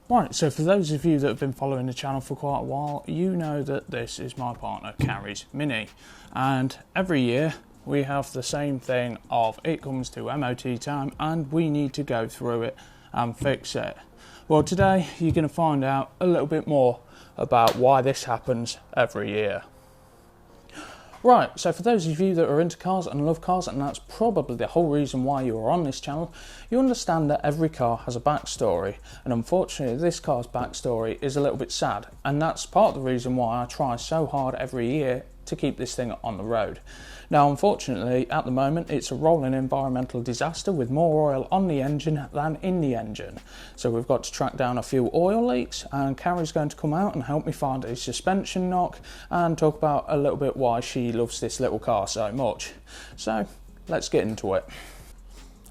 Right, so for those of you that have been following the channel for quite a while, you know that this is my partner Carrie's Mini, and every year we have the same thing of it comes to MOT time and we need to go through it and fix it. Well, today you're going to find out a little bit more about why this happens every year. Right, so for those of you that are into cars and love cars, and that's probably the whole reason why you are on this channel, you understand that every car has a backstory, and unfortunately this car's backstory is a little bit sad, and that's part of the reason why I try so hard every year to keep this thing on the road. Now, unfortunately, at the moment, it's a rolling environmental disaster with more oil on the engine than in the engine. So we've got to track down a few oil leaks, and Carrie's going to come out and help me find a suspension knock and talk about a little bit why she loves this little car so much. So let's get into it.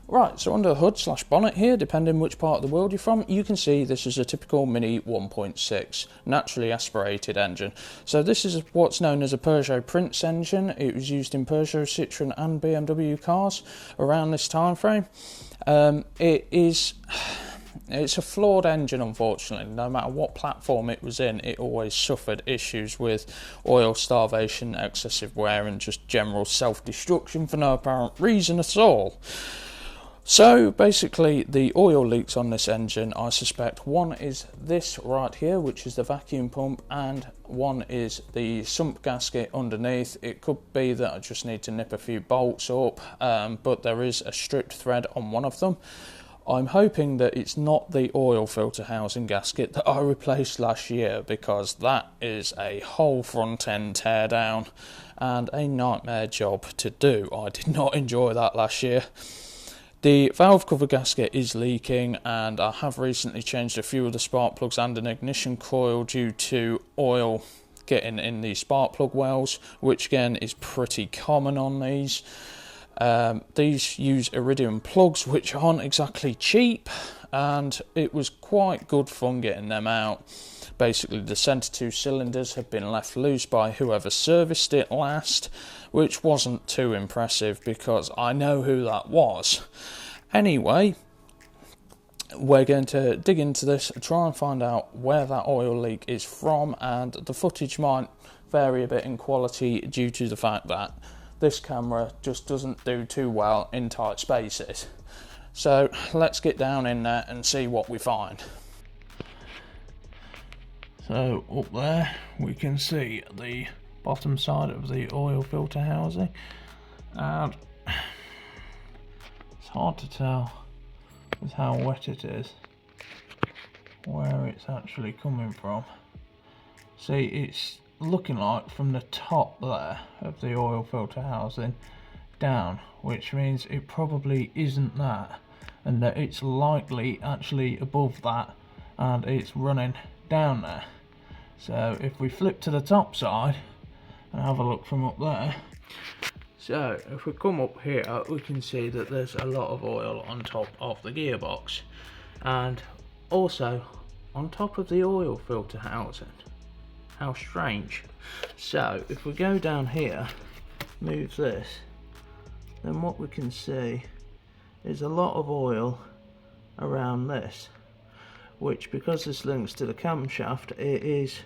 Right, so under the hood slash bonnet here, depending which part of the world you're from, you can see this is a typical Mini 1.6 naturally aspirated engine. So this is what's known as a Peugeot Prince engine. It was used in Peugeot, Citroën and BMW cars around this time frame. It's a flawed engine, unfortunately. No matter what platform it was in, it always suffered issues with oil starvation, excessive wear and just general self-destruction for no apparent reason at all. So basically the oil leaks on this engine, I suspect one is this right here, which is the vacuum pump, and one is the sump gasket underneath. It could be that I just need to nip a few bolts up, but there is a stripped thread on one of them. I'm hoping that it's not the oil filter housing gasket that I replaced last year, because that is a whole front end tear down and a nightmare job to do. I did not enjoy that last year. The valve cover gasket is leaking, and I have recently changed a few of the spark plugs and an ignition coil due to oil getting in the spark plug wells, which again is pretty common on these. These use iridium plugs, which aren't exactly cheap, and it was quite good fun getting them out. Basically, the centre two cylinders have been left loose by whoever serviced it last, which wasn't too impressive because I know who that was. Anyway, we're going to dig into this and try and find out where that oil leak is from, and the footage might vary a bit in quality due to the fact that this camera just doesn't do too well in tight spaces. So let's get down in there and see what we find. So up there we can see the bottom side of the oil filter housing, and it's hard to tell with how wet it is where it's actually coming from. See, it's looking like from the top there of the oil filter housing down, which means it probably isn't that, and that it's likely actually above that and it's running down there. So if we flip to the top side and have a look from up there, so if we come up here, we can see that there's a lot of oil on top of the gearbox and also on top of the oil filter housing. How strange. So if we go down here, move this, then what we can see is a lot of oil around this, which, because this links to the camshaft, it is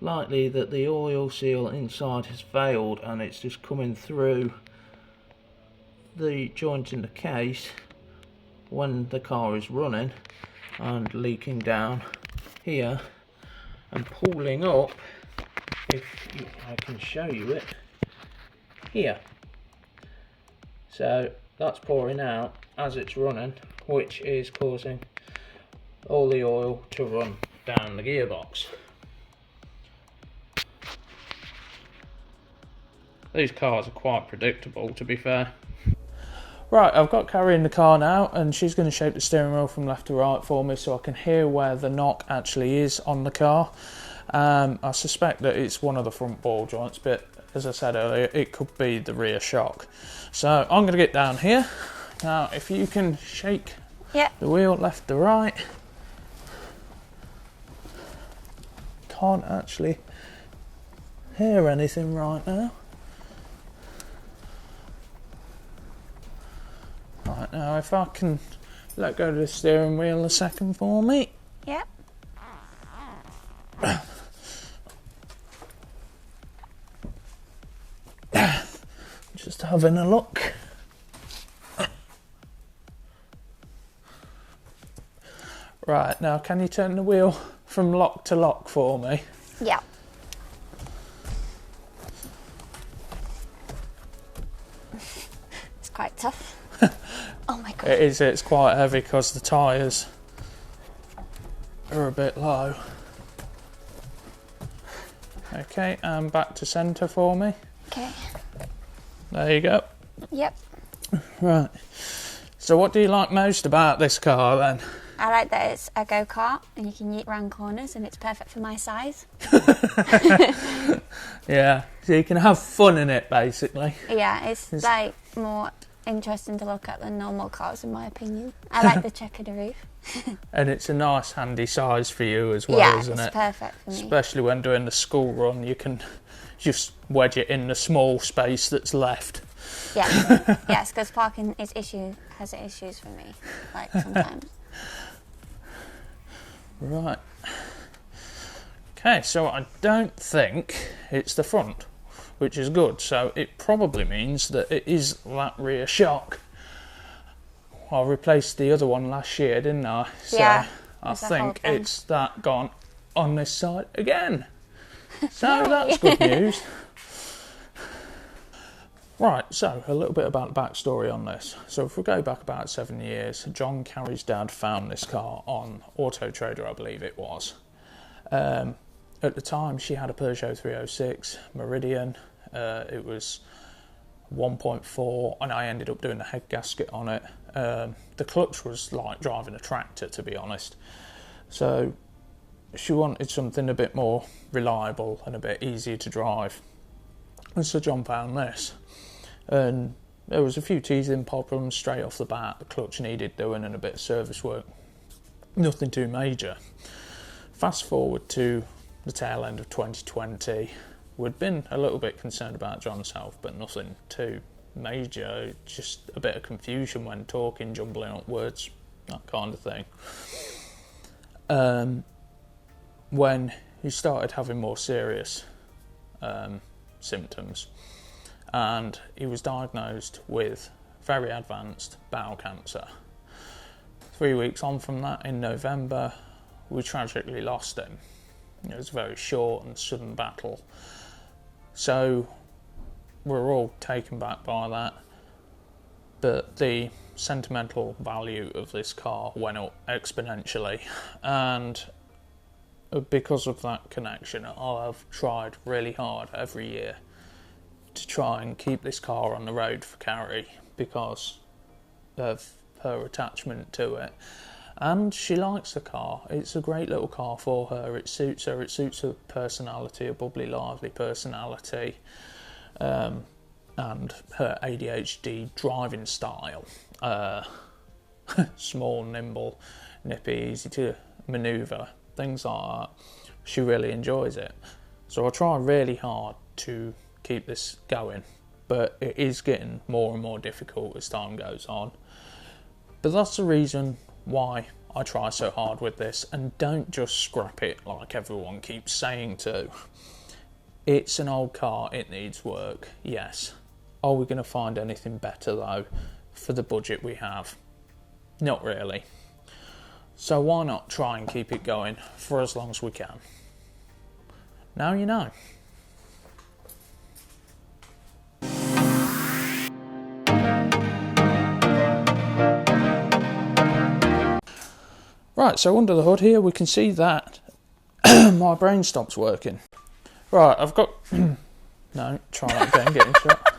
likely that the oil seal inside has failed and it's just coming through the joint in the case when the car is running and leaking down here and pooling up, if I can show you it, here. So that's pouring out as it's running, which is causing all the oil to run down the gearbox. These cars are quite predictable, to be fair. Right, I've got Carrie in the car now, and she's going to shape the steering wheel from left to right for me so I can hear where the knock actually is on the car. I suspect that it's one of the front ball joints, but as I said earlier, it could be the rear shock. So I'm going to get down here. Now, if you can shake the wheel left to right. Can't actually hear anything right now. Right, now if I can let go of the steering wheel a second for me. Yep. having a look. Right, now can you turn the wheel from lock to lock for me? Yeah. It's quite tough. Oh my god. It is, it's quite heavy because the tyres are a bit low. Okay, and back to centre for me. Okay. There you go. Yep. Right. So what do you like most about this car then? I like that it's a go-kart and you can yeet round corners and it's perfect for my size. Yeah, so you can have fun in it basically. Yeah, it's like more interesting to look at than normal cars in my opinion. I like the checkered roof. And it's a nice handy size for you as well, Yeah, isn't it? it's perfect for me. Especially when doing the school run, you can just wedge it in the small space that's left. Yeah, yes, because parking has issues for me, like sometimes. Right. Okay, so I don't think it's the front, which is good. So it probably means that it is that rear shock. I replaced the other one last year, didn't I? So yeah. I think it's that gone on this side again. So that's good news. Right, so a little bit about the backstory on this. So if we go back about 7 years, John Carey's dad found this car on Auto Trader, I believe it was. At the time, she had a Peugeot 306 Meridian. It was 1.4, and I ended up doing the head gasket on it. The clutch was like driving a tractor, to be honest. So she wanted something a bit more reliable and a bit easier to drive. And so John found this. And there was a few teething problems straight off the bat. The clutch needed doing and a bit of service work. Nothing too major. Fast forward to the tail end of 2020. We'd been a little bit concerned about John's health, but nothing too major. Just a bit of confusion when talking, jumbling up words, that kind of thing. When he started having more serious symptoms, and he was diagnosed with very advanced bowel cancer. 3 weeks on from that, in November, we tragically lost him. It was a very short and sudden battle. So we're all taken back by that. But the sentimental value of this car went up exponentially. And because of that connection, I've tried really hard every year to try and keep this car on the road for Carrie because of her attachment to it. And she likes the car. It's a great little car for her. It suits her. It suits her personality, a bubbly, lively personality, and her ADHD driving style. Small, nimble, nippy, easy to manoeuvre, things like that. She really enjoys it. So I try really hard to keep this going, but it is getting more and more difficult as time goes on. But that's the reason why I try so hard with this, and don't just scrap it like everyone keeps saying to. It's an old car, it needs work, yes. Are we going to find anything better though for the budget we have? Not really. So why not try and keep it going for as long as we can? Now you know. Right, so under the hood here we can see that my brain stops working. Right, I've got... No, try that again, get in shot.